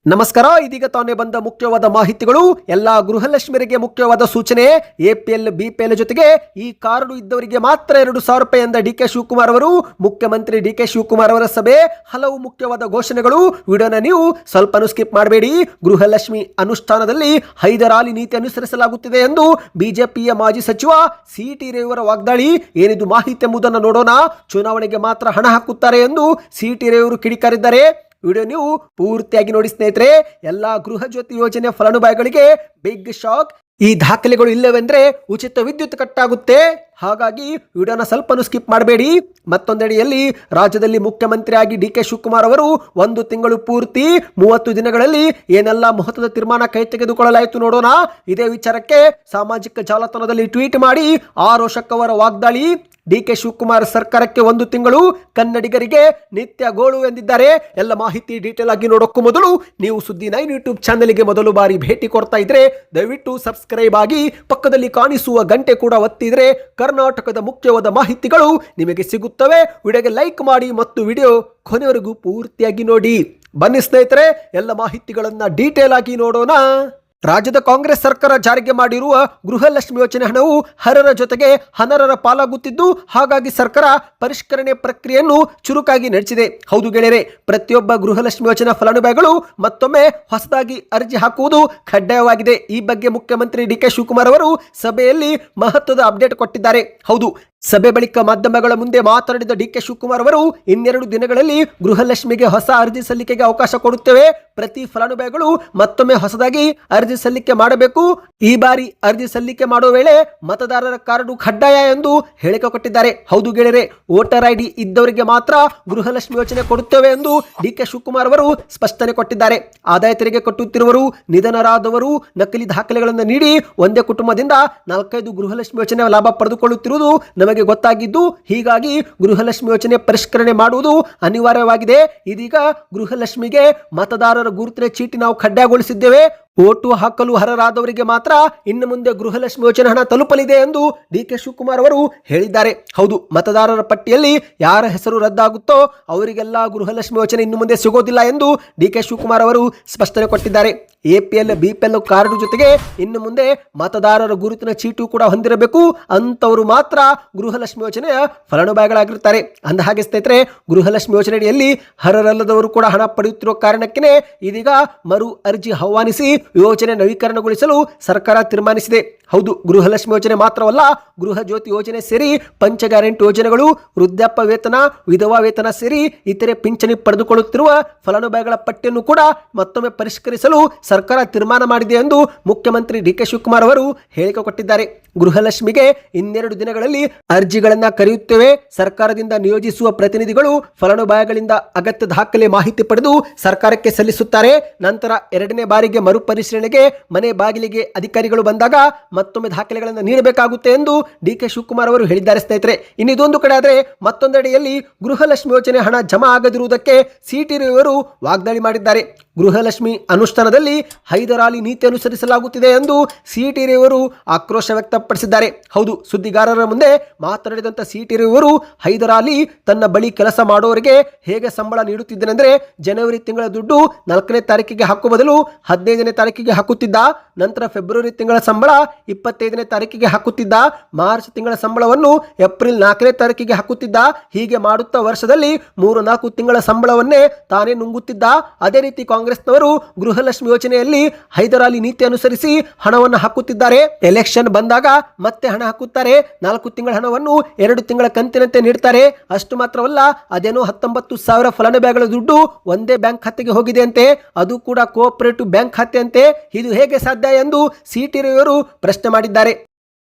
ನಮಸ್ಕಾರ. ಇದೀಗ ತಾನೇ ಬಂದ ಮುಖ್ಯವಾದ ಮಾಹಿತಿಗಳು. ಎಲ್ಲಾ ಗೃಹಲಕ್ಷ್ಮಿಯರಿಗೆ ಮುಖ್ಯವಾದ ಸೂಚನೆ. ಎಪಿಎಲ್ ಬಿಪಿಎಲ್ ಜೊತೆಗೆ ಈ ಕಾರ್ಡು ಇದ್ದವರಿಗೆ ಮಾತ್ರ 2,000 ರೂಪಾಯಿ ಎಂದ ಡಿಕೆ ಶಿವಕುಮಾರ್ ಅವರು. ಮುಖ್ಯಮಂತ್ರಿ ಡಿಕೆ ಶಿವಕುಮಾರ್ ಅವರ ಸಭೆ, ಹಲವು ಮುಖ್ಯವಾದ ಘೋಷಣೆಗಳು. ವಿಡಿಯೋನ ನೀವು ಸ್ವಲ್ಪನೂ ಸ್ಕಿಪ್ ಮಾಡಬೇಡಿ. ಗೃಹಲಕ್ಷ್ಮಿ ಅನುಷ್ಠಾನದಲ್ಲಿ ಹೈದರಾಲಿ ನೀತಿ ಅನುಸರಿಸಲಾಗುತ್ತಿದೆ ಎಂದು ಬಿಜೆಪಿಯ ಮಾಜಿ ಸಚಿವ ಸಿ.ಟಿ. ರೇವೂರ ವಾಗ್ದಾಳಿ. ಏನಿದು ಮಾಹಿತಿ ಎಂಬುದನ್ನು ನೋಡೋಣ. ಚುನಾವಣೆಗೆ ಮಾತ್ರ ಹಣ ಹಾಕುತ್ತಾರೆ ಎಂದು ಸಿ.ಟಿ. ರೇವೂರು ಕಿಡಿಕಾರಿದ್ದಾರೆ. ವಿಡಿಯೋ ನೀವು ಪೂರ್ತಿಯಾಗಿ ನೋಡಿ ಸ್ನೇಹಿತರೆ. ಎಲ್ಲಾ ಗೃಹ ಜ್ಯೋತಿ ಯೋಜನೆ ಫಲಾನುಭವಿಗಳಿಗೆ ಬಿಗ್ ಶಾಕ್. ಈ ದಾಖಲೆಗಳು ಇಲ್ಲವೆಂದ್ರೆ ಉಚಿತ ವಿದ್ಯುತ್ ಕಟ್ಟಾಗುತ್ತೆ. ಹಾಗಾಗಿ ವಿಡಿಯೋನ ಸ್ವಲ್ಪನೂ ಸ್ಕಿಪ್ ಮಾಡಬೇಡಿ. ಮತ್ತೊಂದೆಡೆಯಲ್ಲಿ ರಾಜ್ಯದಲ್ಲಿ ಮುಖ್ಯಮಂತ್ರಿಯಾಗಿ ಡಿಕೆ ಶಿವಕುಮಾರ್ ಅವರು 1 ತಿಂಗಳು ಪೂರ್ತಿ 30 ದಿನಗಳಲ್ಲಿ ಏನೆಲ್ಲ ಮಹತ್ವದ ತೀರ್ಮಾನ ಕೈ ತೆಗೆದುಕೊಳ್ಳಲಾಯಿತು ನೋಡೋಣ. ಇದೇ ವಿಚಾರಕ್ಕೆ ಸಾಮಾಜಿಕ ಜಾಲತಾಣದಲ್ಲಿ ಟ್ವೀಟ್ ಮಾಡಿ ಆರೋಷಕ್ ಅವರ ವಾಗ್ದಾಳಿ. ಡಿಕೆ ಶಿವಕುಮಾರ್ ಸರ್ಕಾರಕ್ಕೆ 1 ತಿಂಗಳು, ಕನ್ನಡಿಗರಿಗೆ ನಿತ್ಯ ಗೋಳು ಎಂದಿದ್ದಾರೆ. ಎಲ್ಲ ಮಾಹಿತಿ ಡೀಟೇಲ್ ಆಗಿ ನೋಡೋಕ್ಕೂ ಮೊದಲು ನೀವು ಸುದ್ದಿ 9 ಯೂಟ್ಯೂಬ್ ಚಾನೆಲ್ಗೆ ಮೊದಲು ಬಾರಿ ಭೇಟಿ ಕೊಡ್ತಾ ಇದ್ರೆ ದಯವಿಟ್ಟು ಸಬ್ಸ್ಕ್ರೈಬ್ ಆಗಿ ಪಕ್ಕದಲ್ಲಿ ಕಾಣಿಸುವ ಗಂಟೆ ಕೂಡ ಒತ್ತಿದ್ರೆ ಕರ್ನಾಟಕದ ಮುಖ್ಯವಾದ ಮಾಹಿತಿಗಳು ನಿಮಗೆ ಸಿಗುತ್ತವೆ. ವಿಡಿಯೋಗೆ ಲೈಕ್ ಮಾಡಿ ಮತ್ತು ವಿಡಿಯೋ ಕೊನೆವರೆಗೂ ಪೂರ್ತಿಯಾಗಿ ನೋಡಿ. ಬನ್ನಿ ಸ್ನೇಹಿತರೆ, ಎಲ್ಲ ಮಾಹಿತಿಗಳನ್ನ ಡೀಟೇಲ್ ಆಗಿ ನೋಡೋಣ. ರಾಜ್ಯದ ಕಾಂಗ್ರೆಸ್ ಸರ್ಕಾರ ಜಾರಿಗೆ ಮಾಡಿರುವ ಗೃಹಲಕ್ಷ್ಮಿ ಯೋಜನೆ ಹಣವು ಅರ್ಹರ ಜೊತೆಗೆ ಅನರ್ಹರ ಪಾಲಾಗುತ್ತಿದ್ದು, ಹಾಗಾಗಿ ಸರ್ಕಾರ ಪರಿಷ್ಕರಣೆ ಪ್ರಕ್ರಿಯೆಯನ್ನು ಚುರುಕಾಗಿ ನಡೆಸಿದೆ. ಹೌದು ಗೆಳೆಯರೆ, ಪ್ರತಿಯೊಬ್ಬ ಗೃಹಲಕ್ಷ್ಮಿ ಯೋಜನಾ ಫಲಾನುಭವಿಗಳು ಮತ್ತೊಮ್ಮೆ ಹೊಸದಾಗಿ ಅರ್ಜಿ ಹಾಕುವುದು ಕಡ್ಡಾಯವಾಗಿದೆ. ಈ ಬಗ್ಗೆ ಮುಖ್ಯಮಂತ್ರಿ ಡಿಕೆ ಶಿವಕುಮಾರ್ ಅವರು ಸಭೆಯಲ್ಲಿ ಮಹತ್ವದ ಅಪ್ಡೇಟ್ ಕೊಟ್ಟಿದ್ದಾರೆ. ಹೌದು, ಸಭೆ ಬಳಿಕ ಮಾಧ್ಯಮಗಳ ಮುಂದೆ ಮಾತನಾಡಿದ ಡಿಕೆ ಶಿವಕುಮಾರ್ ಅವರು, 2 ದಿನಗಳಲ್ಲಿ ಗೃಹಲಕ್ಷ್ಮಿಗೆ ಹೊಸ ಅರ್ಜಿ ಸಲ್ಲಿಕೆಗೆ ಅವಕಾಶ ಕೊಡುತ್ತೇವೆ. ಪ್ರತಿ ಫಲಾನುಭವಿಗಳು ಮತ್ತೊಮ್ಮೆ ಹೊಸದಾಗಿ ಅರ್ಜಿ ಸಲ್ಲಿಕೆ ಮಾಡಬೇಕು. ಈ ಬಾರಿ ಅರ್ಜಿ ಸಲ್ಲಿಕೆ ಮಾಡುವ ವೇಳೆ ಮತದಾರರ ಕಾರ್ಡು ಕಡ್ಡಾಯ ಎಂದು ಹೇಳಿಕೆ ಕೊಟ್ಟಿದ್ದಾರೆ. ಹೌದು ಗೆಳೆಯರೆ, ವೋಟರ್ ಐಡಿ ಇದ್ದವರಿಗೆ ಮಾತ್ರ ಗೃಹಲಕ್ಷ್ಮಿ ಯೋಜನೆ ಕೊಡುತ್ತೇವೆ ಎಂದು ಡಿಕೆ ಶಿವಕುಮಾರ್ ಅವರು ಸ್ಪಷ್ಟನೆ ಕೊಟ್ಟಿದ್ದಾರೆ. ಆದಾಯ ತೆರಿಗೆ ಕಟ್ಟುತ್ತಿರುವರು, ನಿಧನರಾದವರು ನಕಲಿ ದಾಖಲೆಗಳನ್ನು ನೀಡಿ ಒಂದೇ ಕುಟುಂಬದಿಂದ 4-5 ಗೃಹಲಕ್ಷ್ಮಿ ಯೋಜನೆ ಲಾಭ ಪಡೆದುಕೊಳ್ಳುತ್ತಿರುವುದು ನಮಗೆ ಗೊತ್ತಾಗಿದ್ದು, ಹೀಗಾಗಿ ಗೃಹಲಕ್ಷ್ಮಿ ಯೋಜನೆ ಪರಿಷ್ಕರಣೆ ಮಾಡುವುದು ಅನಿವಾರ್ಯವಾಗಿದೆ. ಇದೀಗ ಗೃಹಲಕ್ಷ್ಮಿಗೆ ಮತದಾರರ ಗುರುತಿನ ಚೀಟಿ ನಾವು ಕಡ್ಡಾಯಗೊಳಿಸಿದ್ದೇವೆ. ಓಟು ಹಾಕಲು ಅರ್ಹರಾದವರಿಗೆ ಮಾತ್ರ ಇನ್ನು ಮುಂದೆ ಗೃಹಲಕ್ಷ್ಮಿ ಯೋಜನೆ ಹಣ ತಲುಪಲಿದೆ ಎಂದು ಡಿಕೆ ಶಿವಕುಮಾರ್ ಅವರು ಹೇಳಿದ್ದಾರೆ. ಹೌದು, ಮತದಾರರ ಪಟ್ಟಿಯಲ್ಲಿ ಯಾರ ಹೆಸರು ರದ್ದಾಗುತ್ತೋ ಅವರಿಗೆಲ್ಲ ಗೃಹಲಕ್ಷ್ಮಿ ಯೋಜನೆ ಇನ್ನು ಮುಂದೆ ಸಿಗೋದಿಲ್ಲ ಎಂದು ಡಿಕೆ ಶಿವಕುಮಾರ್ ಅವರು ಸ್ಪಷ್ಟನೆ ಕೊಟ್ಟಿದ್ದಾರೆ. ಎಪಿಎಲ್ ಬಿಪಿಎಲ್ ಕಾರ್ಡು ಜೊತೆಗೆ ಇನ್ನು ಮುಂದೆ ಮತದಾರರ ಗುರುತಿನ ಚೀಟು ಕೂಡ ಹೊಂದಿರಬೇಕು. ಅಂತವರು ಮಾತ್ರ ಗೃಹಲಕ್ಷ್ಮಿ ಯೋಜನೆಯ ಫಲಾನುಭವಿಗಳಾಗಿರುತ್ತಾರೆ. ಅಂದ ಹಾಗೆ ಸ್ನೇಹಿತರೆ, ಗೃಹಲಕ್ಷ್ಮಿ ಯೋಜನೆಯಲ್ಲಿ ಅರ್ಹರಲ್ಲದವರು ಕೂಡ ಹಣ ಪಡೆಯುತ್ತಿರುವ ಕಾರಣಕ್ಕೆ ಇದೀಗ ಮರು ಅರ್ಜಿ ಆಹ್ವಾನಿಸಿ ಯೋಜನೆ ನವೀಕರಣಗೊಳಿಸಲು ಸರ್ಕಾರ ತೀರ್ಮಾನಿಸಿದೆ. ಹೌದು, ಗೃಹಲಕ್ಷ್ಮಿ ಯೋಜನೆ ಮಾತ್ರವಲ್ಲ, ಗೃಹ ಜ್ಯೋತಿ ಯೋಜನೆ ಸೇರಿ ಪಂಚ ಗ್ಯಾರಂಟಿ ಯೋಜನೆಗಳು, ವೃದ್ಧಾಪ್ಯ ವೇತನ, ವಿಧವಾ ವೇತನ ಸೇರಿ ಇತರೆ ಪಿಂಚಣಿ ಪಡೆದುಕೊಳ್ಳುತ್ತಿರುವ ಫಲಾನುಭವಿಗಳ ಪಟ್ಟಿಯನ್ನು ಕೂಡ ಮತ್ತೊಮ್ಮೆ ಪರಿಷ್ಕರಿಸಲು ಸರ್ಕಾರ ತೀರ್ಮಾನ ಮಾಡಿದೆ ಎಂದು ಮುಖ್ಯಮಂತ್ರಿ ಡಿಕೆ ಶಿವಕುಮಾರ್ ಅವರು ಹೇಳಿಕೆ ಕೊಟ್ಟಿದ್ದಾರೆ. ಗೃಹಲಕ್ಷ್ಮಿಗೆ 2 ದಿನಗಳಲ್ಲಿ ಅರ್ಜಿಗಳನ್ನ ಕರೆಯುತ್ತೇವೆ. ಸರ್ಕಾರದಿಂದ ನಿಯೋಜಿಸುವ ಪ್ರತಿನಿಧಿಗಳು ಫಲಾನುಭವಿಗಳಿಂದ ಅಗತ್ಯ ದಾಖಲೆ ಮಾಹಿತಿ ಪಡೆದು ಸರ್ಕಾರಕ್ಕೆ ಸಲ್ಲಿಸುತ್ತಾರೆ. ನಂತರ 2ನೇ ಬಾರಿಗೆ ಮರುಪರಿಶೀಲನೆಗೆ ಮನೆ ಬಾಗಿಲಿಗೆ ಅಧಿಕಾರಿಗಳು ಬಂದಾಗ ಮತ್ತೊಮ್ಮೆ ದಾಖಲೆಗಳನ್ನು ನೀಡಬೇಕಾಗುತ್ತೆ ಎಂದು ಡಿಕೆ ಶಿವಕುಮಾರ್ ಅವರು ಹೇಳಿದ್ದಾರೆ. ಸ್ನೇಹಿತರೆ, ಇನ್ನಿದೊಂದು ಕಡೆ ಆದರೆ ಮತ್ತೊಂದೆಡೆಯಲ್ಲಿ ಗೃಹಲಕ್ಷ್ಮಿ ಯೋಜನೆ ಹಣ ಜಮಾ ಆಗದಿರುವುದಕ್ಕೆ ಸಿ.ಟಿ. ರೇವೂರು ವಾಗ್ದಾಳಿ ಮಾಡಿದ್ದಾರೆ. ಗೃಹಲಕ್ಷ್ಮಿ ಅನುಷ್ಠಾನದಲ್ಲಿ ಹೈದರಾಲಿ ನೀತಿ ಅನುಸರಿಸಲಾಗುತ್ತಿದೆ ಎಂದು ಸಿ.ಟಿ. ರೇವೂರು ಆಕ್ರೋಶ ವ್ಯಕ್ತಪಡಿಸಿದ್ದಾರೆ. ಹೌದು, ಸುದ್ದಿಗಾರರ ಮುಂದೆ ಮಾತನಾಡಿದಂಥ ಸಿ.ಟಿ. ರೇವೂರು, ಹೈದರಾಲಿ ತನ್ನ ಬಳಿ ಕೆಲಸ ಮಾಡುವವರಿಗೆ ಹೇಗೆ ಸಂಬಳ ನೀಡುತ್ತಿದ್ದನೆಂದರೆ, ಜನವರಿ ತಿಂಗಳ ದುಡ್ಡು 4ನೇ ತಾರೀಕಿಗೆ ಹಾಕುವ ಬದಲು 15ನೇ ತಾರೀಕಿಗೆ ಹಾಕುತ್ತಿದ್ದ. ನಂತರ ಫೆಬ್ರವರಿ ತಿಂಗಳ ಸಂಬಳ 25ನೇ ತಾರೀಕಿಗೆ ಹಾಕುತ್ತಿದ್ದ. ಮಾರ್ಚ್ ತಿಂಗಳ ಸಂಬಳವನ್ನು ಏಪ್ರಿಲ್ 4ನೇ ತಾರೀಕಿಗೆ ಹಾಕುತ್ತಿದ್ದ. ಹೀಗೆ ಮಾಡುತ್ತಾ ವರ್ಷದಲ್ಲಿ 3-4 ತಿಂಗಳ ಸಂಬಳವನ್ನೇ ತಾನೇ ನುಂಗುತ್ತಿದ್ದ. ಅದೇ ರೀತಿ ಕಾಂಗ್ರೆಸ್ನವರು ಗೃಹಲಕ್ಷ್ಮಿ ಯೋಜನೆಯಲ್ಲಿ ಹೈದರಾಲಿ ನೀತಿ ಅನುಸರಿಸಿ ಹಣವನ್ನು ಹಾಕುತ್ತಿದ್ದಾರೆ. ಎಲೆಕ್ಷನ್ ಬಂದಾಗ ಮತ್ತೆ ಹಣ ಹಾಕುತ್ತಾರೆ. 4 ತಿಂಗಳ ಹಣವನ್ನು 2 ತಿಂಗಳ ಕಂತಿನಂತೆ ನೀಡ್ತಾರೆ. ಅಷ್ಟು ಮಾತ್ರವಲ್ಲ, ಅದೇನೋ 19,000 ಫಲಾನುಭವಿಗಳ ದುಡ್ಡು ಒಂದೇ ಬ್ಯಾಂಕ್ ಖಾತೆಗೆ ಹೋಗಿದೆ ಅಂತೆ, ಅದು ಕೂಡ ಕೋಆಪರೇಟಿವ್ ಬ್ಯಾಂಕ್ ಖಾತೆ ಅಂತೆ. ಇದು ಹೇಗೆ ಸಾಧ್ಯ ಎಂದು ಸಿ.ಟಿ. ರೇವೂರು ಪ್ರಶ್ನೆ ಮಾಡಿದ್ದಾರೆ.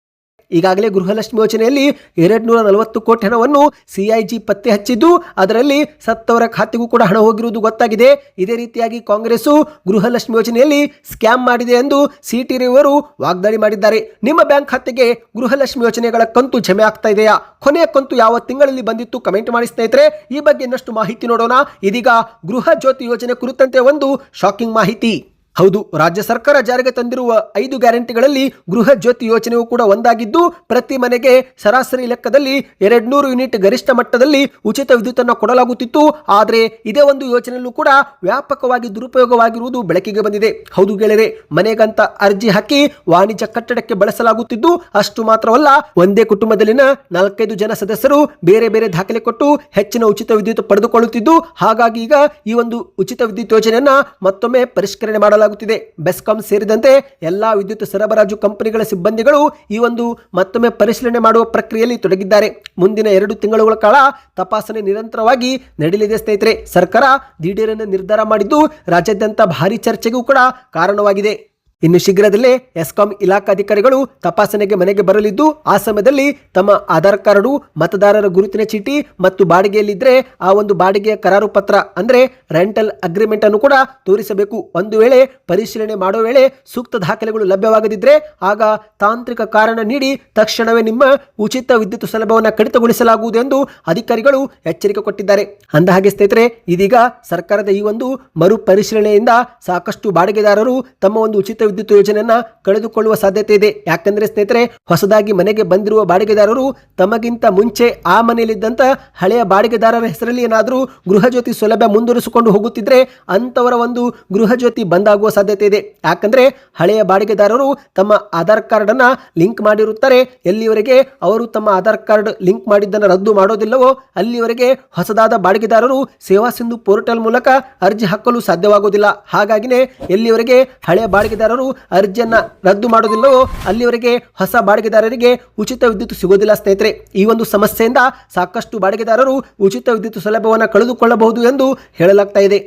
ಈಗಾಗಲೇ ಗೃಹಲಕ್ಷ್ಮಿ ಯೋಜನೆಯಲ್ಲಿ 240 ಕೋಟಿ ಹಣವನ್ನು ಸಿಐಜಿ ಪತ್ತೆ ಹಚ್ಚಿದ್ದು, ಅದರಲ್ಲಿ ಸತ್ತವರ ಖಾತೆಗೂ ಕೂಡ ಹಣ ಹೋಗಿರುವುದು ಗೊತ್ತಾಗಿದೆ. ಇದೇ ರೀತಿಯಾಗಿ ಕಾಂಗ್ರೆಸ್ಸು ಗೃಹಲಕ್ಷ್ಮಿ ಯೋಜನೆಯಲ್ಲಿ ಸ್ಕ್ಯಾಮ್ ಮಾಡಿದೆ ಎಂದು ಸಿ.ಟಿ. ರೇವೂರು ವಾಗ್ದಾಳಿ ಮಾಡಿದ್ದಾರೆ. ನಿಮ್ಮ ಬ್ಯಾಂಕ್ ಖಾತೆಗೆ ಗೃಹಲಕ್ಷ್ಮಿ ಯೋಜನೆಗಳ ಕಂತು ಜಮೆ ಆಗ್ತಾ ಇದೆಯಾ? ಕೊನೆಯ ಕಂತು ಯಾವ ತಿಂಗಳಲ್ಲಿ ಬಂದಿತ್ತು? ಕಮೆಂಟ್ ಮಾಡಿ ಸ್ನೇಹಿತರೆ. ಈ ಬಗ್ಗೆ ಇನ್ನಷ್ಟು ಮಾಹಿತಿ ನೋಡೋಣ. ಇದೀಗ ಗೃಹ ಜ್ಯೋತಿ ಯೋಜನೆ ಕುರಿತಂತೆ ಒಂದು ಶಾಕಿಂಗ್ ಮಾಹಿತಿ. ಹೌದು, ರಾಜ್ಯ ಸರ್ಕಾರ ಜಾರಿಗೆ ತಂದಿರುವ 5 ಗ್ಯಾರಂಟಿಗಳಲ್ಲಿ ಗೃಹ ಜ್ಯೋತಿ ಯೋಜನೆಯೂ ಕೂಡ ಒಂದಾಗಿದ್ದು, ಪ್ರತಿ ಮನೆಗೆ ಸರಾಸರಿ ಲೆಕ್ಕದಲ್ಲಿ 200 ಯೂನಿಟ್ ಗರಿಷ್ಠ ಮಟ್ಟದಲ್ಲಿ ಉಚಿತ ವಿದ್ಯುತ್ ಅನ್ನು ಕೊಡಲಾಗುತ್ತಿತ್ತು. ಆದರೆ ಇದೇ ಒಂದು ಯೋಜನೆಯಲ್ಲೂ ಕೂಡ ವ್ಯಾಪಕವಾಗಿ ದುರುಪಯೋಗವಾಗಿರುವುದು ಬೆಳಕಿಗೆ ಬಂದಿದೆ. ಹೌದು ಗೆಳೆಯರೆ, ಮನೆಗಂತ ಅರ್ಜಿ ಹಾಕಿ ವಾಣಿಜ್ಯ ಕಟ್ಟಡಕ್ಕೆ ಬಳಸಲಾಗುತ್ತಿದ್ದು, ಅಷ್ಟು ಮಾತ್ರವಲ್ಲ, ಒಂದೇ ಕುಟುಂಬದಲ್ಲಿನ 4-5 ಜನ ಸದಸ್ಯರು ಬೇರೆ ಬೇರೆ ದಾಖಲೆ ಕೊಟ್ಟು ಹೆಚ್ಚಿನ ಉಚಿತ ವಿದ್ಯುತ್ ಪಡೆದುಕೊಳ್ಳುತ್ತಿದ್ದು, ಹಾಗಾಗಿ ಈಗ ಈ ಒಂದು ಉಚಿತ ವಿದ್ಯುತ್ ಯೋಜನೆಯನ್ನ ಮತ್ತೊಮ್ಮೆ ಪರಿಷ್ಕರಣೆ ಮಾಡಲಾಗುತ್ತಿದೆ. ಬೆಸ್ಕಾಂ ಸೇರಿದಂತೆ ಎಲ್ಲಾ ವಿದ್ಯುತ್ ಸರಬರಾಜು ಕಂಪನಿಗಳ ಸಿಬ್ಬಂದಿಗಳು ಈ ಒಂದು ಮತ್ತೊಮ್ಮೆ ಪರಿಶೀಲನೆ ಮಾಡುವ ಪ್ರಕ್ರಿಯೆಯಲ್ಲಿ ತೊಡಗಿದ್ದಾರೆ. ಮುಂದಿನ 2 ತಿಂಗಳುಗಳ ಕಾಲ ತಪಾಸಣೆ ನಿರಂತರವಾಗಿ ನಡೆಯಲಿದೆ ಸ್ನೇಹಿತರೆ. ಸರ್ಕಾರ ದಿಢೀರನೆ ನಿರ್ಧಾರ ಮಾಡಿದ್ದು ರಾಜ್ಯಾದ್ಯಂತ ಭಾರಿ ಚರ್ಚೆಗೂ ಕೂಡ ಕಾರಣವಾಗಿದೆ. ಇನ್ನು ಶೀಘ್ರದಲ್ಲೇ ಎಸ್ಕಾಂ ಇಲಾಖಾಧಿಕಾರಿಗಳು ತಪಾಸಣೆಗೆ ಮನೆಗೆ ಬರಲಿದ್ದು, ಆ ಸಮಯದಲ್ಲಿ ತಮ್ಮ ಆಧಾರ್ ಕಾರ್ಡು, ಮತದಾರರ ಗುರುತಿನ ಚೀಟಿ ಮತ್ತು ಬಾಡಿಗೆಯಲ್ಲಿದ್ದರೆ ಆ ಒಂದು ಬಾಡಿಗೆಯ ಕರಾರು ಪತ್ರ ಅಂದ್ರೆ ರೆಂಟಲ್ ಅಗ್ರಿಮೆಂಟ್ ಅನ್ನು ಕೂಡ ತೋರಿಸಬೇಕು. ಒಂದು ವೇಳೆ ಪರಿಶೀಲನೆ ಮಾಡುವ ವೇಳೆ ಸೂಕ್ತ ದಾಖಲೆಗಳು ಲಭ್ಯವಾಗದಿದ್ದರೆ ಆಗ ತಾಂತ್ರಿಕ ಕಾರಣ ನೀಡಿ ತಕ್ಷಣವೇ ನಿಮ್ಮ ಉಚಿತ ವಿದ್ಯುತ್ ಸೌಲಭ್ಯವನ್ನು ಕಡಿತಗೊಳಿಸಲಾಗುವುದು ಎಂದು ಅಧಿಕಾರಿಗಳು ಎಚ್ಚರಿಕೆ ಕೊಟ್ಟಿದ್ದಾರೆ. ಅಂದಹಾಗೆ ಸ್ನೇಹಿತರೆ, ಇದೀಗ ಸರ್ಕಾರದ ಈ ಒಂದು ಮರು ಪರಿಶೀಲನೆಯಿಂದ ಸಾಕಷ್ಟು ಬಾಡಿಗೆದಾರರು ತಮ್ಮ ಒಂದು ಉಚಿತ ವಿದ್ಯುತ್ ಯೋಜನೆಯನ್ನ ಕಳೆದುಕೊಳ್ಳುವ ಸಾಧ್ಯತೆ ಇದೆ. ಯಾಕಂದ್ರೆ ಸ್ನೇಹಿತರೆ, ಹೊಸದಾಗಿ ಮನೆಗೆ ಬಂದಿರುವ ಬಾಡಿಗೆದಾರರು ತಮಗಿಂತ ಮುಂಚೆ ಆ ಮನೆಯಲ್ಲಿದ್ದಂತ ಹಳೆಯ ಬಾಡಿಗೆದಾರರ ಹೆಸರಲ್ಲಿ ಏನಾದರೂ ಗೃಹ ಜ್ಯೋತಿ ಸೌಲಭ್ಯ ಮುಂದುವರಿಸಿಕೊಂಡು ಹೋಗುತ್ತಿದ್ರೆ ಅಂತವರ ಒಂದು ಗೃಹ ಜ್ಯೋತಿ ಬಂದಾಗುವ ಸಾಧ್ಯತೆ ಇದೆ. ಯಾಕಂದ್ರೆ ಹಳೆಯ ಬಾಡಿಗೆದಾರರು ತಮ್ಮ ಆಧಾರ್ ಕಾರ್ಡ್ ಅನ್ನ ಲಿಂಕ್ ಮಾಡಿರುತ್ತಾರೆ. ಎಲ್ಲಿವರೆಗೆ ಅವರು ತಮ್ಮ ಆಧಾರ್ ಕಾರ್ಡ್ ಲಿಂಕ್ ಮಾಡಿದ್ದನ್ನು ರದ್ದು ಮಾಡೋದಿಲ್ಲವೋ ಅಲ್ಲಿವರೆಗೆ ಹೊಸದಾದ ಬಾಡಿಗೆದಾರರು ಸೇವಾ ಸಿಂಧು ಪೋರ್ಟಲ್ ಮೂಲಕ ಅರ್ಜಿ ಹಾಕಲು ಸಾಧ್ಯವಾಗುವುದಿಲ್ಲ. ಹಾಗಾಗಿನೇ ಎಲ್ಲಿವರೆಗೆ ಹಳೆಯ ಬಾಡಿಗೆದಾರರು ಅರ್ಜಿಯನ್ನ ರದ್ದು ಮಾಡೋದಿಲ್ಲವೋ ಅಲ್ಲಿವರೆಗೆ ಹೊಸ ಬಾಡಿಗೆದಾರರಿಗೆ ಉಚಿತ ವಿದ್ಯುತ್ ಸಿಗೋದಿಲ್ಲ ಸ್ನೇಹಿತರೆ. ಈ ಒಂದು ಸಮಸ್ಯೆಯಿಂದ ಸಾಕಷ್ಟು ಬಾಡಿಗೆದಾರರು ಉಚಿತ ವಿದ್ಯುತ್ ಸೌಲಭ್ಯವನ್ನು ಕಳೆದುಕೊಳ್ಳಬಹುದು ಎಂದು ಹೇಳಲಾಗ್ತಾ ಇದೆ.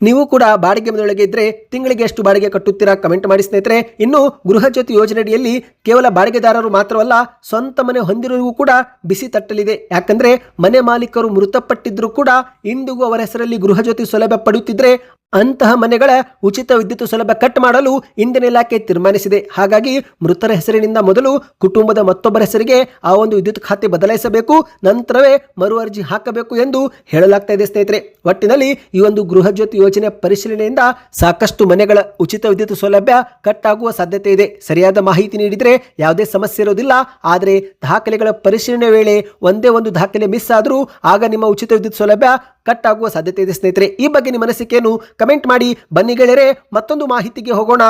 ನೀವು ಕೂಡ ಬಾಡಿಗೆ ಮನೆಯೊಳಗೆ ಇದ್ರೆ ತಿಂಗಳಿಗೆ ಎಷ್ಟು ಬಾಡಿಗೆ ಕಟ್ಟುತ್ತೀರಾ ಕಮೆಂಟ್ ಮಾಡಿ ಸ್ನೇಹಿತರೆ. ಇನ್ನು ಗೃಹ ಜ್ಯೋತಿ ಯೋಜನೆಯಡಿಯಲ್ಲಿ ಕೇವಲ ಬಾಡಿಗೆದಾರರು ಮಾತ್ರವಲ್ಲ, ಸ್ವಂತ ಮನೆ ಹೊಂದಿರುವವರಿಗೂ ಕೂಡ ಬಿಸಿ ತಟ್ಟಲಿದೆ. ಯಾಕಂದ್ರೆ ಮನೆ ಮಾಲೀಕರು ಮೃತಪಟ್ಟಿದ್ರು ಕೂಡ ಇಂದಿಗೂ ಅವರ ಹೆಸರಲ್ಲಿ ಗೃಹ ಜ್ಯೋತಿ ಸೌಲಭ್ಯ ಪಡೆಯುತ್ತಿದ್ರೆ ಅಂತಹ ಮನೆಗಳ ಉಚಿತ ವಿದ್ಯುತ್ ಸೌಲಭ್ಯ ಕಟ್ ಮಾಡಲು ಇಂಧನ ಇಲಾಖೆ ತೀರ್ಮಾನಿಸಿದೆ. ಹಾಗಾಗಿ ಮೃತರ ಹೆಸರಿನಿಂದ ಮೊದಲು ಕುಟುಂಬದ ಮತ್ತೊಬ್ಬರ ಹೆಸರಿಗೆ ಆ ಒಂದು ವಿದ್ಯುತ್ ಖಾತೆ ಬದಲಾಯಿಸಬೇಕು, ನಂತರವೇ ಮರು ಅರ್ಜಿ ಹಾಕಬೇಕು ಎಂದು ಹೇಳಲಾಗ್ತಾ ಇದೆ ಸ್ನೇಹಿತರೆ. ಒಟ್ಟಿನಲ್ಲಿ ಈ ಒಂದು ಗೃಹ ಜ್ಯೋತಿ ಯೋಜನೆ ಪರಿಶೀಲನೆಯಿಂದ ಸಾಕಷ್ಟು ಮನೆಗಳ ಉಚಿತ ವಿದ್ಯುತ್ ಸೌಲಭ್ಯ ಕಟ್ ಆಗುವ ಸಾಧ್ಯತೆ ಇದೆ. ಸರಿಯಾದ ಮಾಹಿತಿ ನೀಡಿದರೆ ಯಾವುದೇ ಸಮಸ್ಯೆ ಇರೋದಿಲ್ಲ. ಆದರೆ ದಾಖಲೆಗಳ ಪರಿಶೀಲನೆ ವೇಳೆ ಒಂದೇ ಒಂದು ದಾಖಲೆ ಮಿಸ್ ಆದರೂ ಆಗ ನಿಮ್ಮ ಉಚಿತ ವಿದ್ಯುತ್ ಸೌಲಭ್ಯ ಕಟ್ ಆಗುವ ಸಾಧ್ಯತೆ ಇದೆ ಸ್ನೇಹಿತರೆ. ಈ ಬಗ್ಗೆ ನಿಮ್ಮ ಅನಿಸಿಕೆಯನ್ನು ಕಮೆಂಟ್ ಮಾಡಿ. ಬನ್ನಿ ಗೆಳೆಯರೆ, ಮತ್ತೊಂದು ಮಾಹಿತಿಗೆ ಹೋಗೋಣ.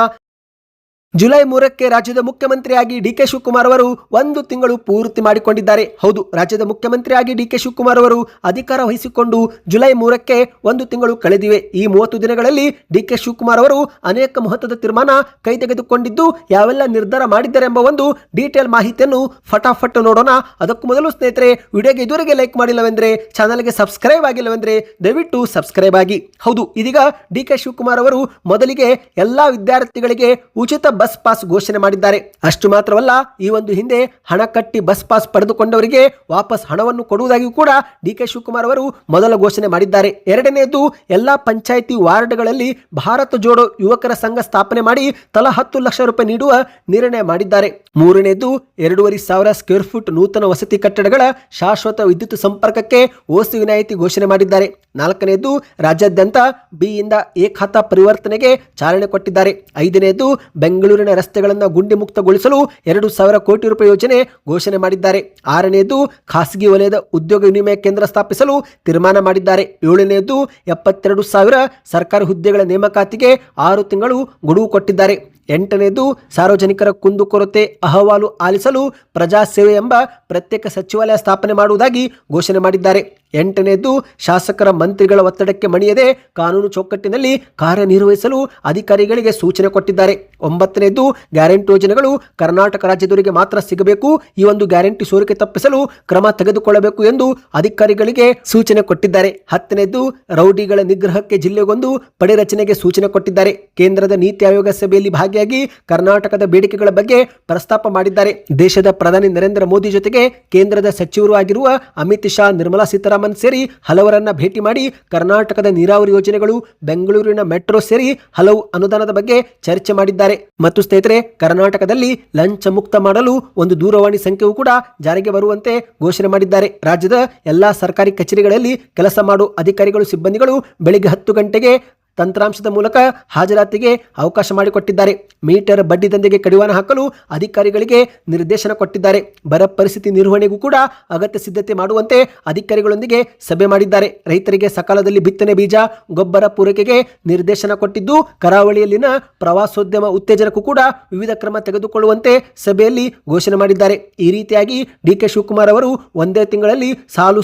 ಜುಲೈ 3ಕ್ಕೆ ರಾಜ್ಯದ ಮುಖ್ಯಮಂತ್ರಿಯಾಗಿ ಡಿ ಕೆ ಶಿವಕುಮಾರ್ ಅವರು 1 ತಿಂಗಳು ಪೂರ್ತಿ ಮಾಡಿಕೊಂಡಿದ್ದಾರೆ. ಹೌದು, ರಾಜ್ಯದ ಮುಖ್ಯಮಂತ್ರಿಯಾಗಿ ಡಿ ಕೆ ಶಿವಕುಮಾರ್ ಅವರು ಅಧಿಕಾರ ವಹಿಸಿಕೊಂಡು ಜುಲೈ 3ಕ್ಕೆ 1 ತಿಂಗಳು ಕಳೆದಿವೆ. ಈ 30 ದಿನಗಳಲ್ಲಿ ಡಿ ಕೆ ಶಿವಕುಮಾರ್ ಅವರು ಅನೇಕ ಮಹತ್ವದ ತೀರ್ಮಾನ ಕೈ ತೆಗೆದುಕೊಂಡಿದ್ದು ಯಾವೆಲ್ಲ ನಿರ್ಧಾರ ಮಾಡಿದ್ದಾರೆ ಎಂಬ ಒಂದು ಡೀಟೇಲ್ ಮಾಹಿತಿಯನ್ನು ಫಟಾಫಟ್ ನೋಡೋಣ. ಅದಕ್ಕೂ ಮೊದಲು ಸ್ನೇಹಿತರೆ, ವಿಡಿಯೋಗೆ ಇದುವರೆಗೆ ಲೈಕ್ ಮಾಡಿಲ್ಲವೆಂದ್ರೆ, ಚಾನಲ್ಗೆ ಸಬ್ಸ್ಕ್ರೈಬ್ ಆಗಿಲ್ಲವೆಂದ್ರೆ ದಯವಿಟ್ಟು ಸಬ್ಸ್ಕ್ರೈಬ್ ಆಗಿ. ಹೌದು, ಇದೀಗ ಡಿ ಕೆ ಶಿವಕುಮಾರ್ ಅವರು ಮೊದಲಿಗೆ ಎಲ್ಲಾ ವಿದ್ಯಾರ್ಥಿಗಳಿಗೆ ಉಚಿತ ಬಸ್ ಪಾಸ್ ಘೋಷಣೆ ಮಾಡಿದ್ದಾರೆ. ಅಷ್ಟು ಮಾತ್ರವಲ್ಲ, ಈ ಒಂದು ಹಿಂದೆ ಹಣ ಕಟ್ಟಿ ಬಸ್ ಪಾಸ್ ಪಡೆದುಕೊಂಡವರಿಗೆ ವಾಪಸ್ ಹಣವನ್ನು ಕೊಡುವುದಾಗಿ ಕೂಡ ಡಿ ಕೆ ಶಿವಕುಮಾರ್ ಅವರು ಮೊದಲ ಘೋಷಣೆ ಮಾಡಿದ್ದಾರೆ. ಎರಡನೆಯದು, ಎಲ್ಲಾ ಪಂಚಾಯಿತಿ ವಾರ್ಡ್ಗಳಲ್ಲಿ ಭಾರತ ಜೋಡೋ ಯುವಕರ ಸಂಘ ಸ್ಥಾಪನೆ ಮಾಡಿ ತಲಾ 10 ಲಕ್ಷ ರೂಪಾಯಿ ನೀಡುವ ನಿರ್ಣಯ ಮಾಡಿದ್ದಾರೆ. ಮೂರನೆಯದು, 2,500 ಸ್ಕ್ವೇರ್ ಫುಟ್ ನೂತನ ವಸತಿ ಕಟ್ಟಡಗಳ ಶಾಶ್ವತ ವಿದ್ಯುತ್ ಸಂಪರ್ಕಕ್ಕೆ ಓಸಿ ವಿನಾಯಿತಿ ಘೋಷಣೆ ಮಾಡಿದ್ದಾರೆ. ನಾಲ್ಕನೆಯದು, ರಾಜ್ಯಾದ್ಯಂತ ಬಿ ಇಂದ ಎ ಖಾತಾ ಪರಿವರ್ತನೆಗೆ ಚಾಲನೆ ಕೊಟ್ಟಿದ್ದಾರೆ. ಐದನೆಯದು, ಬೆಂಗಳೂರಿನ ರಸ್ತೆಗಳನ್ನು ಗುಂಡಿ ಮುಕ್ತಗೊಳಿಸಲು 2,000 ಕೋಟಿ ರೂಪಾಯಿ ಯೋಜನೆ ಘೋಷಣೆ ಮಾಡಿದ್ದಾರೆ. ಆರನೆಯದು, ಖಾಸಗಿ ವಲಯದ ಉದ್ಯೋಗ ವಿನಿಮಯ ಕೇಂದ್ರ ಸ್ಥಾಪಿಸಲು ತೀರ್ಮಾನ ಮಾಡಿದ್ದಾರೆ. ಏಳನೆಯದು, 72,000 ಸರ್ಕಾರಿ ಹುದ್ದೆಗಳ ನೇಮಕಾತಿಗೆ 6 ತಿಂಗಳು ಗಡುವು ಕೊಟ್ಟಿದ್ದಾರೆ. ಎಂಟನೇದು, ಸಾರ್ವಜನಿಕರ ಕುಂದುಕೊರತೆ ಅಹವಾಲು ಆಲಿಸಲು ಪ್ರಜಾ ಸೇವೆ ಎಂಬ ಪ್ರತ್ಯೇಕ ಸಚಿವಾಲಯ ಸ್ಥಾಪನೆ ಮಾಡುವುದಾಗಿ ಘೋಷಣೆ ಮಾಡಿದ್ದಾರೆ. ಎಂಟನೇದು, ಶಾಸಕರ ಮಂತ್ರಿಗಳ ಒತ್ತಡಕ್ಕೆ ಮಣಿಯದೆ ಕಾನೂನು ಚೌಕಟ್ಟಿನಲ್ಲಿ ಕಾರ್ಯನಿರ್ವಹಿಸಲು ಅಧಿಕಾರಿಗಳಿಗೆ ಸೂಚನೆ ಕೊಟ್ಟಿದ್ದಾರೆ. ಒಂಬತ್ತನೇದು, ಗ್ಯಾರಂಟಿ ಯೋಜನೆಗಳು ಕರ್ನಾಟಕ ರಾಜ್ಯದವರಿಗೆ ಮಾತ್ರ ಸಿಗಬೇಕು. ಈ ಒಂದು ಗ್ಯಾರಂಟಿ ಸೋರಿಕೆ ತಪ್ಪಿಸಲು ಕ್ರಮ ತೆಗೆದುಕೊಳ್ಳಬೇಕು ಎಂದು ಅಧಿಕಾರಿಗಳಿಗೆ ಸೂಚನೆ ಕೊಟ್ಟಿದ್ದಾರೆ. ಹತ್ತನೇದು, ರೌಡಿಗಳ ನಿಗ್ರಹಕ್ಕೆ ಜಿಲ್ಲೆಗೊಂದು ಪಡೆ ರಚನೆಗೆ ಸೂಚನೆ ಕೊಟ್ಟಿದ್ದಾರೆ. ಕೇಂದ್ರದ ನೀತಿ ಆಯೋಗ ಸಭೆಯಲ್ಲಿ ಭಾಗಿಯಾಗಿ ಕರ್ನಾಟಕದ ಬೇಡಿಕೆಗಳ ಬಗ್ಗೆ ಪ್ರಸ್ತಾಪ ಮಾಡಿದ್ದಾರೆ. ದೇಶದ ಪ್ರಧಾನಿ ನರೇಂದ್ರ ಮೋದಿ ಜೊತೆಗೆ ಕೇಂದ್ರದ ಸಚಿವರು ಆಗಿರುವ ಅಮಿತ್ ಶಾ, ನಿರ್ಮಲಾ ಸೀತಾರಾಮನ್ ಸೇರಿ ಹಲವರನ್ನ ಭೇಟಿ ಮಾಡಿ ಕರ್ನಾಟಕದ ನೀರಾವರಿ ಯೋಜನೆಗಳು, ಬೆಂಗಳೂರಿನ ಮೆಟ್ರೋ ಸೇರಿ ಹಲವು ಅನುದಾನದ ಬಗ್ಗೆ ಚರ್ಚೆ ಮಾಡಿದ್ದಾರೆ. ಮತ್ತು ಸ್ನೇಹಿತರೆ, ಕರ್ನಾಟಕದಲ್ಲಿ ಲಂಚ ಮುಕ್ತ ಮಾಡಲು ಒಂದು ದೂರವಾಣಿ ಸಂಖ್ಯೆಯೂ ಕೂಡ ಜಾರಿಗೆ ಬರುವಂತೆ ಘೋಷಣೆ ಮಾಡಿದ್ದಾರೆ. ರಾಜ್ಯದ ಎಲ್ಲಾ ಸರ್ಕಾರಿ ಕಚೇರಿಗಳಲ್ಲಿ ಕೆಲಸ ಮಾಡುವ ಅಧಿಕಾರಿಗಳು, ಸಿಬ್ಬಂದಿಗಳು ಬೆಳಿಗ್ಗೆ 10 ಗಂಟೆಗೆ ತಂತ್ರಾಂಶದ ಮೂಲಕ ಹಾಜರಾತಿಗೆ ಅವಕಾಶ ಮಾಡಿಕೊಟ್ಟಿದ್ದಾರೆ. ಮೀಟರ್ ಬಡ್ಡಿ ದಂಧೆಗೆ ಕಡಿವಾಣ ಹಾಕಲು ಅಧಿಕಾರಿಗಳಿಗೆ ನಿರ್ದೇಶನ ಕೊಟ್ಟಿದ್ದಾರೆ. ಬರ ಪರಿಸ್ಥಿತಿ ನಿರ್ವಹಣೆಗೂ ಕೂಡ ಅಗತ್ಯ ಸಿದ್ಧತೆ ಮಾಡುವಂತೆ ಅಧಿಕಾರಿಗಳೊಂದಿಗೆ ಸಭೆ ಮಾಡಿದ್ದಾರೆ. ರೈತರಿಗೆ ಸಕಾಲದಲ್ಲಿ ಬಿತ್ತನೆ ಬೀಜ, ಗೊಬ್ಬರ ಪೂರೈಕೆಗೆ ನಿರ್ದೇಶನ ಕೊಟ್ಟಿದ್ದು, ಕರಾವಳಿಯಲ್ಲಿನ ಪ್ರವಾಸೋದ್ಯಮ ಉತ್ತೇಜನಕ್ಕೂ ಕೂಡ ವಿವಿಧ ಕ್ರಮ ತೆಗೆದುಕೊಳ್ಳುವಂತೆ ಸಭೆಯಲ್ಲಿ ಘೋಷಣೆ ಮಾಡಿದ್ದಾರೆ. ಈ ರೀತಿಯಾಗಿ ಡಿಕೆ ಶಿವಕುಮಾರ್ ಅವರು ಒಂದೇ ತಿಂಗಳಲ್ಲಿ ಸಾಲು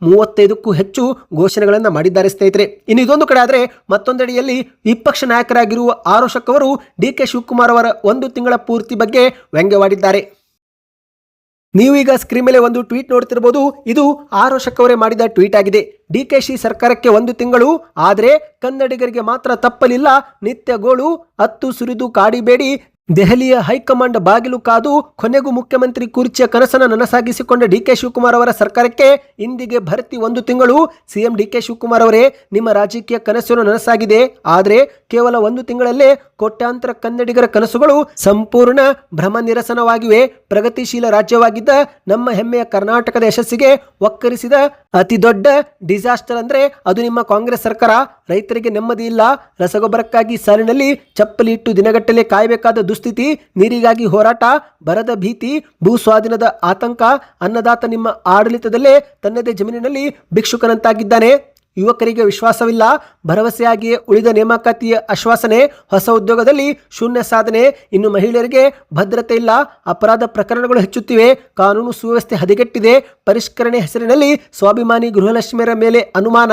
35ಕ್ಕೂ ಹೆಚ್ಚು ಘೋಷಣೆಗಳನ್ನು ಮಾಡಿದ್ದಾರೆ ಸ್ನೇಹಿತರೆ. ಇನ್ನು ಇದೊಂದು ಕಡೆ ಆದರೆ ಮತ್ತೊಂದೆಡೆಯಲ್ಲಿ ವಿಪಕ್ಷ ನಾಯಕರಾಗಿರುವ ಆರೋಶಕ್ ಅವರು ಡಿಕೆ ಶಿವಕುಮಾರ್ ಅವರ ಒಂದು ತಿಂಗಳ ಪೂರ್ತಿ ಬಗ್ಗೆ ವ್ಯಂಗ್ಯವಾಡಿದ್ದಾರೆ. ನೀವು ಈಗ ಸ್ಕ್ರೀನ್ ಮೇಲೆ ಒಂದು ಟ್ವೀಟ್ ನೋಡ್ತಿರಬಹುದು. ಇದು ಆರೋಶಕ್ ಅವರೇ ಮಾಡಿದ ಟ್ವೀಟ್ ಆಗಿದೆ. ಡಿಕೆಶಿ ಸರ್ಕಾರಕ್ಕೆ 1 ತಿಂಗಳು, ಆದರೆ ಕನ್ನಡಿಗರಿಗೆ ಮಾತ್ರ ತಪ್ಪಲಿಲ್ಲ. ನಿತ್ಯ ಗೋಳು ಹತ್ತು ಸುರಿದು ಕಾಡಿಬೇಡಿ. ದೆಹಲಿಯ ಹೈಕಮಾಂಡ್ ಬಾಗಿಲು ಕಾದು ಕೊನೆಗೂ ಮುಖ್ಯಮಂತ್ರಿ ಕುರ್ಚಿಯ ಕನಸನ್ನು ನನಸಾಗಿಸಿಕೊಂಡ ಡಿಕೆ ಶಿವಕುಮಾರ್ ಅವರ ಸರ್ಕಾರಕ್ಕೆ ಇಂದಿಗೆ ಭರ್ತಿ 1 ತಿಂಗಳು. ಸಿಎಂ ಡಿಕೆ ಶಿವಕುಮಾರ್ ಅವರೇ, ನಿಮ್ಮ ರಾಜಕೀಯ ಕನಸು ನನಸಾಗಿದೆ. ಆದರೆ ಕೇವಲ 1 ತಿಂಗಳಲ್ಲೇ ಕೋಟ್ಯಾಂತರ ಕನ್ನಡಿಗರ ಕನಸುಗಳು ಸಂಪೂರ್ಣ ಭ್ರಮ ನಿರಸನವಾಗಿವೆ. ಪ್ರಗತಿಶೀಲ ರಾಜ್ಯವಾಗಿದ್ದ ನಮ್ಮ ಹೆಮ್ಮೆಯ ಕರ್ನಾಟಕದ ಯಶಸ್ಸಿಗೆ ಒಕ್ಕರಿಸಿದ ಅತಿ ದೊಡ್ಡ ಡಿಸಾಸ್ಟರ್ ಅಂದ್ರೆ ಅದು ನಿಮ್ಮ ಕಾಂಗ್ರೆಸ್ ಸರ್ಕಾರ. ರೈತರಿಗೆ ನೆಮ್ಮದಿ ಇಲ್ಲ. ರಸಗೊಬ್ಬರಕ್ಕಾಗಿ ಸಾಲಿನಲ್ಲಿ ಚಪ್ಪಲಿ ಇಟ್ಟು ದಿನಗಟ್ಟಲೆ ಕಾಯಬೇಕಾದ ದುಸ್ಥಿತಿ, ನೀರಿಗಾಗಿ ಹೋರಾಟ, ಬರದ ಭೀತಿ, ಭೂ ಸ್ವಾಧೀನದ ಆತಂಕ. ಅನ್ನದಾತ ನಿಮ್ಮ ಆಡಳಿತದಲ್ಲೇ ತನ್ನದೇ ಜಮೀನಿನಲ್ಲಿ ಭಿಕ್ಷುಕನಂತಾಗಿದ್ದಾನೆ. ಯುವಕರಿಗೆ ವಿಶ್ವಾಸವಿಲ್ಲ. ಭರವಸೆಯಾಗಿಯೇ ಉಳಿದ ನೇಮಕಾತಿಯ ಆಶ್ವಾಸನೆ, ಹೊಸ ಉದ್ಯೋಗದಲ್ಲಿ ಶೂನ್ಯ ಸಾಧನೆ. ಇನ್ನು ಮಹಿಳೆಯರಿಗೆ ಭದ್ರತೆ ಇಲ್ಲ. ಅಪರಾಧ ಪ್ರಕರಣಗಳು ಹೆಚ್ಚುತ್ತಿವೆ. ಕಾನೂನು ಸುವ್ಯವಸ್ಥೆ ಹದಗೆಟ್ಟಿದೆ. ಪರಿಷ್ಕರಣೆ ಹೆಸರಿನಲ್ಲಿ ಸ್ವಾಭಿಮಾನಿ ಗೃಹಲಕ್ಷ್ಮಿಯರ ಮೇಲೆ ಅನುಮಾನ.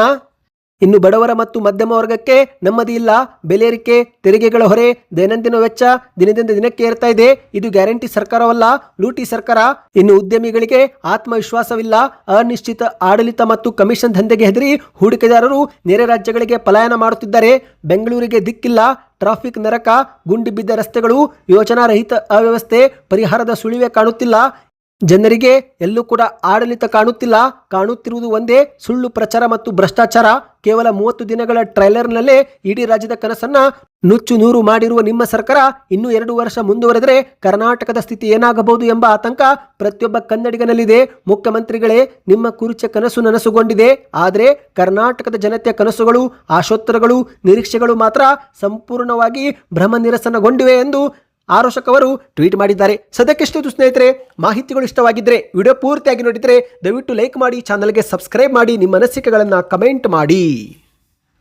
ಇನ್ನು ಬಡವರ ಮತ್ತು ಮಧ್ಯಮ ವರ್ಗಕ್ಕೆ ನೆಮ್ಮದಿ ಇಲ್ಲ. ಬೆಲೆ ಏರಿಕೆ, ತೆರಿಗೆಗಳ ಹೊರೆ, ದೈನಂದಿನ ವೆಚ್ಚ ದಿನದಿಂದ ದಿನಕ್ಕೆ ಏರ್ತಾ ಇದೆ. ಇದು ಗ್ಯಾರಂಟಿ ಸರ್ಕಾರವಲ್ಲ, ಲೂಟಿ ಸರ್ಕಾರ. ಇನ್ನು ಉದ್ಯಮಿಗಳಿಗೆ ಆತ್ಮವಿಶ್ವಾಸವಿಲ್ಲ. ಅನಿಶ್ಚಿತ ಆಡಳಿತ ಮತ್ತು ಕಮಿಷನ್ ದಂಧೆಗೆ ಹೆದರಿ ಹೂಡಿಕೆದಾರರು ನೆರೆ ರಾಜ್ಯಗಳಿಗೆ ಪಲಾಯನ ಮಾಡುತ್ತಿದ್ದಾರೆ. ಬೆಂಗಳೂರಿಗೆ ದಿಕ್ಕಿಲ್ಲ. ಟ್ರಾಫಿಕ್ ನರಕ, ಗುಂಡಿ ಬಿದ್ದ ರಸ್ತೆಗಳು, ಯೋಜನಾ ರಹಿತ ಅವ್ಯವಸ್ಥೆ, ಪರಿಹಾರದ ಸುಳಿವೆ ಕಾಣುತ್ತಿಲ್ಲ. ಜನರಿಗೆ ಎಲ್ಲೂ ಕೂಡ ಆಡಳಿತ ಕಾಣುತ್ತಿಲ್ಲ. ಕಾಣುತ್ತಿರುವುದು ಒಂದೇ ಸುಳ್ಳು ಪ್ರಚಾರ ಮತ್ತು ಭ್ರಷ್ಟಾಚಾರ. ಕೇವಲ 30 ದಿನಗಳ ಟ್ರೈಲರ್ನಲ್ಲೇ ಇಡೀ ರಾಜ್ಯದ ಕನಸನ್ನ ನುಚ್ಚು ನೂರು ಮಾಡಿರುವ ನಿಮ್ಮ ಸರ್ಕಾರ ಇನ್ನೂ 2 ವರ್ಷ ಮುಂದುವರೆದರೆ ಕರ್ನಾಟಕದ ಸ್ಥಿತಿ ಏನಾಗಬಹುದು ಎಂಬ ಆತಂಕ ಪ್ರತಿಯೊಬ್ಬ ಕನ್ನಡಿಗನಲ್ಲಿದೆ. ಮುಖ್ಯಮಂತ್ರಿಗಳೇ, ನಿಮ್ಮ ಕುರ್ಚಿಯ ಕನಸು ನನಸುಗೊಂಡಿದೆ. ಆದರೆ ಕರ್ನಾಟಕದ ಜನತೆಯ ಕನಸುಗಳು, ಆಶೋತ್ತರಗಳು, ನಿರೀಕ್ಷೆಗಳು ಮಾತ್ರ ಸಂಪೂರ್ಣವಾಗಿ ಭ್ರಮ ನಿರಸನಗೊಂಡಿವೆ ಎಂದು ಆರೋಶಕ್ ಅವರು ಟ್ವೀಟ್ ಮಾಡಿದ್ದಾರೆ. ಸದ್ಯಕ್ಕಿಷ್ಟು ಸ್ನೇಹಿತರೆ, ಮಾಹಿತಿಗಳು ಇಷ್ಟವಾಗಿದ್ದರೆ ವಿಡಿಯೋ ಪೂರ್ತಿಯಾಗಿ ನೋಡಿದರೆ ದಯವಿಟ್ಟು ಲೈಕ್ ಮಾಡಿ, ಚಾನಲ್ಗೆ ಸಬ್ಸ್ಕ್ರೈಬ್ ಮಾಡಿ, ನಿಮ್ಮ ಅನಿಸಿಕೆಗಳನ್ನು ಕಮೆಂಟ್ ಮಾಡಿ.